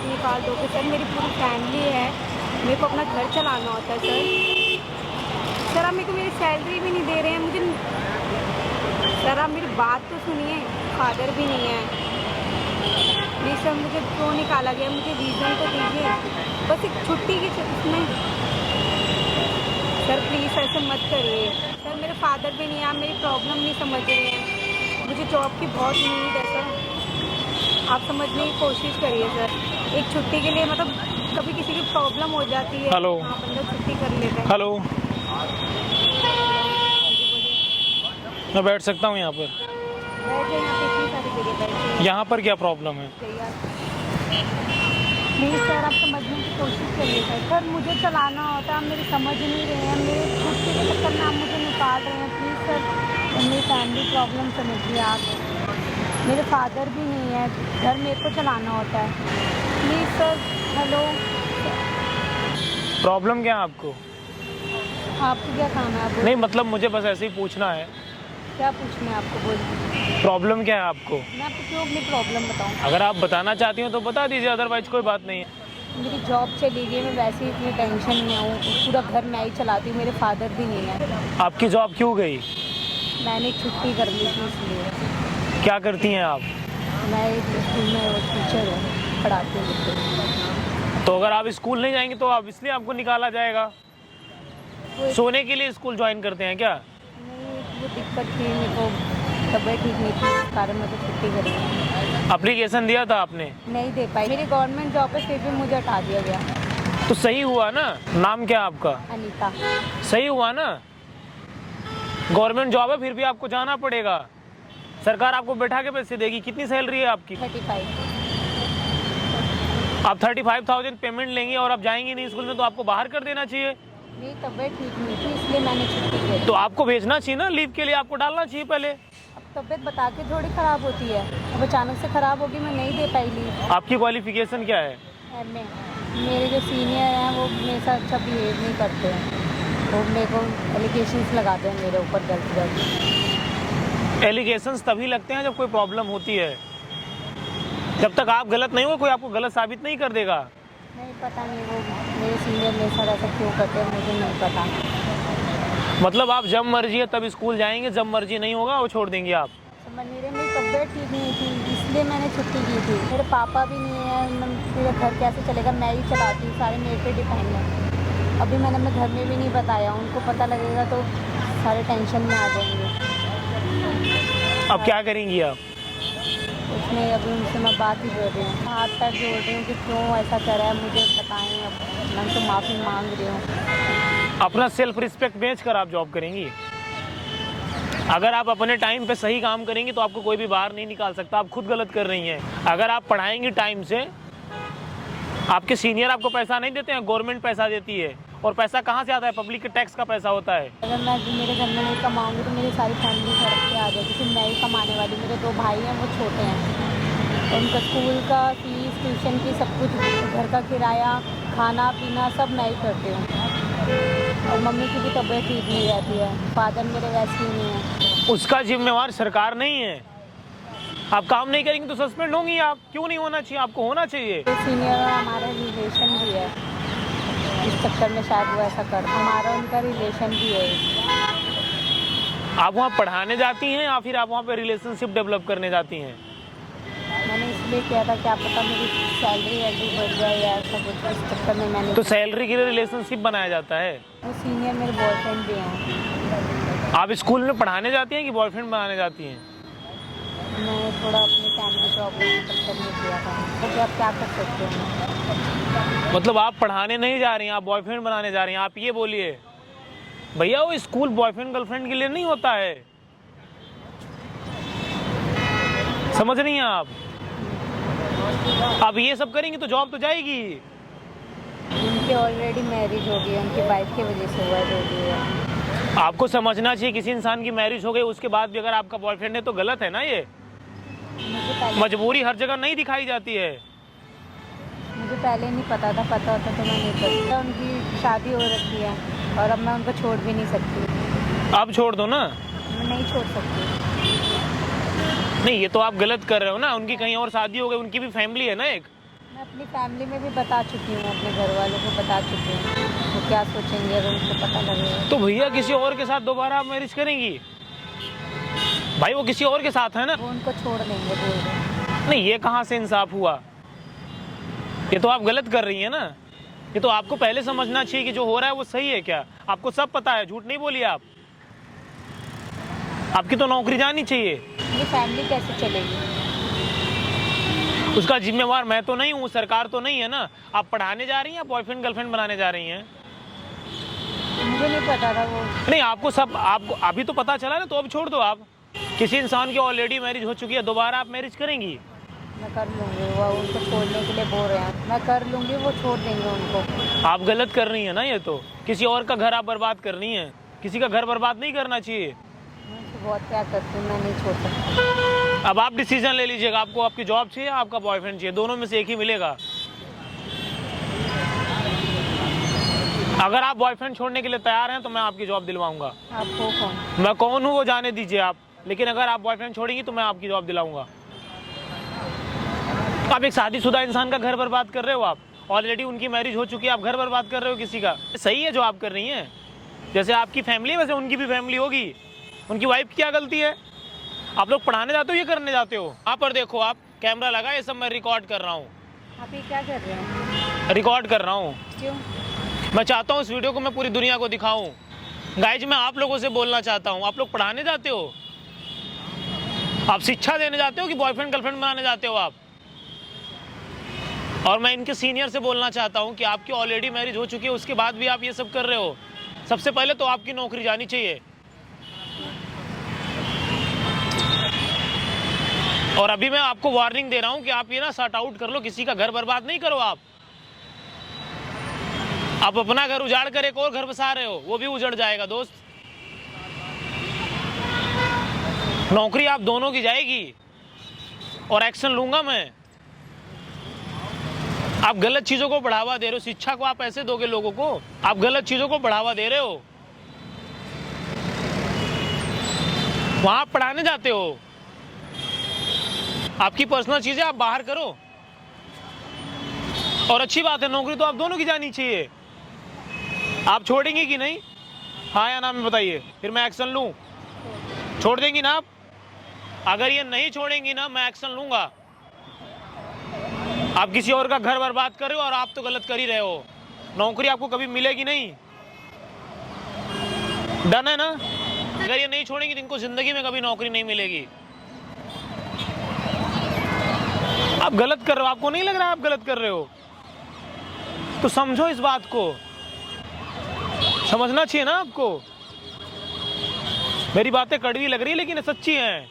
निकाल दोगे सर? मेरी पूरी फैमिली है, मेरे को अपना घर चलाना होता है सर। आप मेरे को मेरी सैलरी भी नहीं दे रहे हैं मुझे। सर आप मेरी बात तो सुनिए, फादर भी नहीं है। प्लीज़ सर, मुझे क्यों निकाला गया, मुझे रीज़न तो दीजिए, बस एक छुट्टी की इसमें। सर प्लीज़ ऐसे मत करिए सर, मेरे फादर भी नहीं है, आप मेरी प्रॉब्लम नहीं समझ रहे हैं। मुझे जॉब की बहुत नीड है सर, आप समझने की कोशिश करिए सर। एक छुट्टी के लिए मतलब कभी किसी की प्रॉब्लम हो जाती है, हेलो, हाँ बंदा छुट्टी कर लेता है। हेलो, मैं बैठ सकता हूँ यहाँ पर? बैठे यहाँ पे, इतनी सारी जगह बैठे। यहाँ पर क्या प्रॉब्लम है? प्लीज़ सर आप समझने की कोशिश करिए सर। मुझे चलाना होता है, आप मेरी समझ नहीं रहे हैं, मेरे छुट्टी के चक्कर में आप मुझे निकाल रहे हैं। प्लीज़ सर मेरी फैमिली प्रॉब्लम समझिए आप। मेरे फादर भी नहीं है, घर मेरे को चलाना होता है। Please sir. हेलो, प्रॉब्लम क्या है आपको? आपको क्या काम है? आप नहीं मतलब मुझे बस ऐसे ही पूछना है। क्या पूछना है आपको? बोलिए, प्रॉब्लम क्या है आपको? मैं आपको क्यों अपनी प्रॉब्लम बताऊँ? अगर आप बताना चाहती हो तो बता दीजिए, अदरवाइज कोई बात नहीं है। मेरी जॉब चली गई, मैं वैसे ही इतनी टेंशन में हूँ, पूरा घर मैं ही चलाती हूँ, मेरे फादर भी नहीं है। आपकी जॉब क्यों गई? मैंने छुट्टी कर ली थी इसलिए। क्या करती हैं आप? मैं एक स्कूल में टीचर हूँ, पढ़ाती हूँ बच्चों। तो अगर आप स्कूल नहीं जाएंगे तो आप इसलिए आपको निकाला जाएगा? सोने के लिए स्कूल ज्वाइन करते हैं क्या? नहीं, वो दिक्कत थी, मेरे को तबीयत ठीक नहीं थी, इस कारण मैं तो छुट्टी कर ली। एप्लीकेशन दिया था आपने? नहीं दे पाई, मेरी गवर्नमेंट जॉब है, फिर भी मुझे हटा दिया गया। तो सही हुआ ना? नाम क्या आपका? अनीता। सही हुआ ना? गवर्नमेंट जॉब है फिर भी आपको जाना पड़ेगा। सरकार आपको बैठा के पैसे देगी। कितनी सैलरी है आपकी? 35। आप 35,000 पेमेंट लेंगी और आप जाएंगी नहीं स्कूल में, तो आपको बाहर कर देना चाहिए। मेरी तबीयत ठीक नहीं थी इसलिए मैंने छुट्टी की। तो आपको भेजना चाहिए ना, लीव के लिए आपको डालना चाहिए पहले। अब तबीयत बता के थोड़ी ख़राब होती है, अब अचानक से ख़राब होगी, मैं नहीं दे पाई लीव। आपकी क्वालिफिकेशन क्या है? एमए। मेरे जो सीनियर हैं वो मेरे साथ अच्छा बिहेव नहीं करते हैं, वो मेरे को एलिगेशंस लगाते हैं मेरे ऊपर गलत। एलिगेशंस तभी लगते हैं जब कोई प्रॉब्लम होती है। जब तक आप गलत नहीं हो कोई आपको गलत साबित नहीं कर देगा। नहीं पता नहीं वो मेरे सीनियर मेरे साथ ऐसा क्यों करते हैं, मुझे नहीं पता। मतलब आप जब मर्जी है तब स्कूल जाएंगे, जब मर्जी नहीं होगा वो छोड़ देंगे आप? समझ नहीं रहे, मेरी तबीयत ठीक नहीं थी इसलिए मैंने छुट्टी की थी। मेरे पापा भी नहीं है, मेरा घर कैसे चलेगा, मैं ही चलाती हूँ, सारे मेरे पे डिपेंड है। अभी मैंने अपने घर में भी नहीं बताया, उनको पता लगेगा तो सारे टेंशन में आ जाएंगे। अब क्या करेंगी आप? उसमें अभी उनसे मैं बात ही जोड़ रही हूँ, हाथ पैर जोड़ रही हूँ कि क्यों ऐसा करा है, मुझे बताएं। अब मैं उनसे माफ़ी मांग रही हूँ। अपना सेल्फ रिस्पेक्ट बेच कर आप जॉब करेंगी? अगर आप अपने टाइम पे सही काम करेंगी तो आपको कोई भी बाहर नहीं निकाल सकता। आप खुद गलत कर रही हैं। अगर आप पढ़ाएंगी टाइम से, आपके सीनियर आपको पैसा नहीं देते हैं, गवर्नमेंट पैसा देती है। और पैसा कहाँ से आता है? पब्लिक के टैक्स का पैसा होता है। अगर मैं मेरे घर में नहीं कमाऊँगी तो मेरी सारी फैमिली सड़क पे आ जाएगी, सिर्फ मैं ही कमाने वाली। मेरे 2 भाई हैं, वो छोटे हैं, उनका स्कूल का फीस, ट्यूशन की, सब कुछ, घर का किराया, खाना पीना सब मैं ही करती हूँ। और मम्मी की भी तबीयत ठीक नहीं रहती है, फादर मेरे वैसे ही नहीं है। उसका जिम्मेवार सरकार नहीं है। आप काम नहीं करेंगे तो सस्पेंड होंगी आप। क्यों नहीं होना चाहिए? आपको होना चाहिए। तो सीनियर हमारा रिलेशन भी है, इस चक्कर में शायद वो ऐसा कर, हमारा उनका रिलेशन भी है। आप वहाँ पढ़ाने जाती हैं या फिर आप वहाँ पे रिलेशनशिप डेवलप करने जाती हैं? मैंने इसलिए किया था क्या पता मेरी सैलरी वैलरी बढ़ जाए या ऐसा कुछ, इस चक्कर में मैंने। तो सैलरी के लिए रिलेशनशिप बनाया जाता है? वो सीनियर मेरे बॉयफ्रेंड भी हैं। आप स्कूल में पढ़ाने जाती हैं कि बॉयफ्रेंड बनाने जाती हैं? मैंने थोड़ा अपनी फैमिली प्रॉब्लम के चक्कर में किया था, तो आप क्या कर सकते हैं। मतलब आप पढ़ाने नहीं जा रही हैं, आप बॉयफ्रेंड बनाने जा रही हैं। आप ये बोलिए भैया, वो स्कूल बॉयफ्रेंड गर्लफ्रेंड के लिए नहीं होता है। समझ रही हैं आप? अब ये सब करेंगी तो जॉब तो जाएगी। उनकी ऑलरेडी मैरिज हो गई है, उनकी वाइफ की वजह से हुआ जो भी है। आपको समझना चाहिए, किसी इंसान की मैरिज हो गई उसके बाद भी अगर आपका बॉयफ्रेंड है तो गलत है ना। ये मजबूरी हर जगह नहीं दिखाई जाती है। मुझे पहले नहीं पता था, पता होता तो मैं नहीं करती। उनकी शादी हो रखी है और अब मैं उनको छोड़ भी नहीं सकती। आप छोड़ दो ना। मैं नहीं छोड़ सकती। नहीं, ये तो आप गलत कर रहे हो ना। उनकी कहीं और शादी हो गई, उनकी भी फैमिली है ना एक। मैं अपनी फैमिली में भी बता चुकी हूँ, अपने घर वालों को बता चुकी हूँ, वो क्या सोचेंगे अगर उनको पता लगेगा। तो भैया किसी और के साथ दोबारा आप मैरिज करेंगी? भाई वो किसी और के साथ है ना। वो उनको छोड़ देंगे बोल रहे। नहीं, ये कहाँ से इंसाफ हुआ? ये तो आप गलत कर रही है ना। ये तो आपको पहले समझना चाहिए कि जो हो रहा है वो सही है क्या। आपको सब पता है, झूठ नहीं बोलिए आप। आपकी तो नौकरी जानी चाहिए। ये फैमिली कैसे चलेगी? उसका जिम्मेवार मैं तो नहीं हूँ, सरकार तो नहीं है ना। आप पढ़ाने जा रही हैं या बॉयफ्रेंड गर्लफ्रेंड बनाने जा रही हैं? मुझे नहीं पता था वो। नहीं, आपको सब आपको अभी तो पता चला ना, तो अब छोड़ दो आप। किसी इंसान की ऑलरेडी मैरिज हो चुकी है, दोबारा आप मैरिज करेंगी? मैं कर लूँगी, वो उनको छोड़ने के लिए बोल रहे हैं, मैं कर लूँगी, वो छोड़ देंगे उनको। आप गलत कर रही हैं ना। ये तो किसी और का घर आप बर्बाद कर रही हैं। किसी का घर बर्बाद नहीं करना चाहिए। मैं उसको बहुत प्यार करती हूँ, मैं नहीं छोड़ सकती। अब आप डिसीजन ले लीजिएगा, आपको आपकी जॉब चाहिए, आपका बॉयफ्रेंड चाहिए, दोनों में से एक ही मिलेगा। अगर आप बॉयफ्रेंड छोड़ने के लिए तैयार हैं तो मैं आपकी जॉब दिलवाऊंगा। आप हो कौन? मैं कौन हूँ वो जाने दीजिए आप, लेकिन अगर आप बॉयफ्रेंड छोड़ेंगी तो मैं आपकी जॉब दिलाऊंगा। आप एक शादीशुदा इंसान का घर बर्बाद कर रहे हो। आप ऑलरेडी उनकी मैरिज हो चुकी है, आप घर बर्बाद कर रहे हो किसी का। सही है जो आप कर रही हैं। जैसे आपकी फैमिली है वैसे उनकी भी फैमिली होगी। उनकी वाइफ की क्या गलती है? आप लोग पढ़ाने जाते हो, ये करने जाते हो। यहाँ पर देखो, आप कैमरा लगा, ये सब मैं रिकॉर्ड कर रहा हूँ। आप ये क्या कर रहे हैं? रिकॉर्ड कर रहा हूँ। क्यों? मैं चाहता हूँ इस वीडियो को मैं पूरी दुनिया को दिखाऊं। गाइज, मैं आप लोगों से बोलना चाहता हूँ, आप लोग पढ़ाने जाते हो, आप शिक्षा देने जाते हो कि बॉयफ्रेंड गर्लफ्रेंड बनाने जाते हो आप? और मैं इनके सीनियर से बोलना चाहता हूँ कि आपकी ऑलरेडी मैरिज हो चुकी है, उसके बाद भी आप ये सब कर रहे हो। सबसे पहले तो आपकी नौकरी जानी चाहिए। और अभी मैं आपको वार्निंग दे रहा हूँ कि आप ये ना सॉर्ट आउट कर लो, किसी का घर बर्बाद नहीं करो। आप अपना घर उजाड़ कर एक और घर बसा रहे हो, वो भी उजड़ जाएगा दोस्त। नौकरी आप दोनों की जाएगी और एक्शन लूंगा मैं। आप गलत चीजों को बढ़ावा दे रहे हो। शिक्षा को आप ऐसे दोगे लोगों को? आप गलत चीजों को बढ़ावा दे रहे हो। वहां आप पढ़ाने जाते हो, आपकी पर्सनल चीजें आप बाहर करो। और अच्छी बात है, नौकरी तो आप दोनों की जानी चाहिए। आप छोड़ेंगी कि नहीं? हाँ या ना में बताइए, फिर मैं एक्शन लूं। छोड़ देंगी ना आप? अगर ये नहीं छोड़ेंगी ना, मैं एक्शन लूंगा। आप किसी और का घर बर्बाद कर रहे हो और आप तो गलत कर ही रहे हो। नौकरी आपको कभी मिलेगी नहीं। डन है ना? अगर ये नहीं छोड़ेंगी तो इनको जिंदगी में कभी नौकरी नहीं मिलेगी। आप गलत कर रहे हो, आपको नहीं लग रहा आप गलत कर रहे हो? तो समझो इस बात को, समझना चाहिए ना आपको। मेरी बातें कड़वी लग रही है लेकिन सच्ची हैं।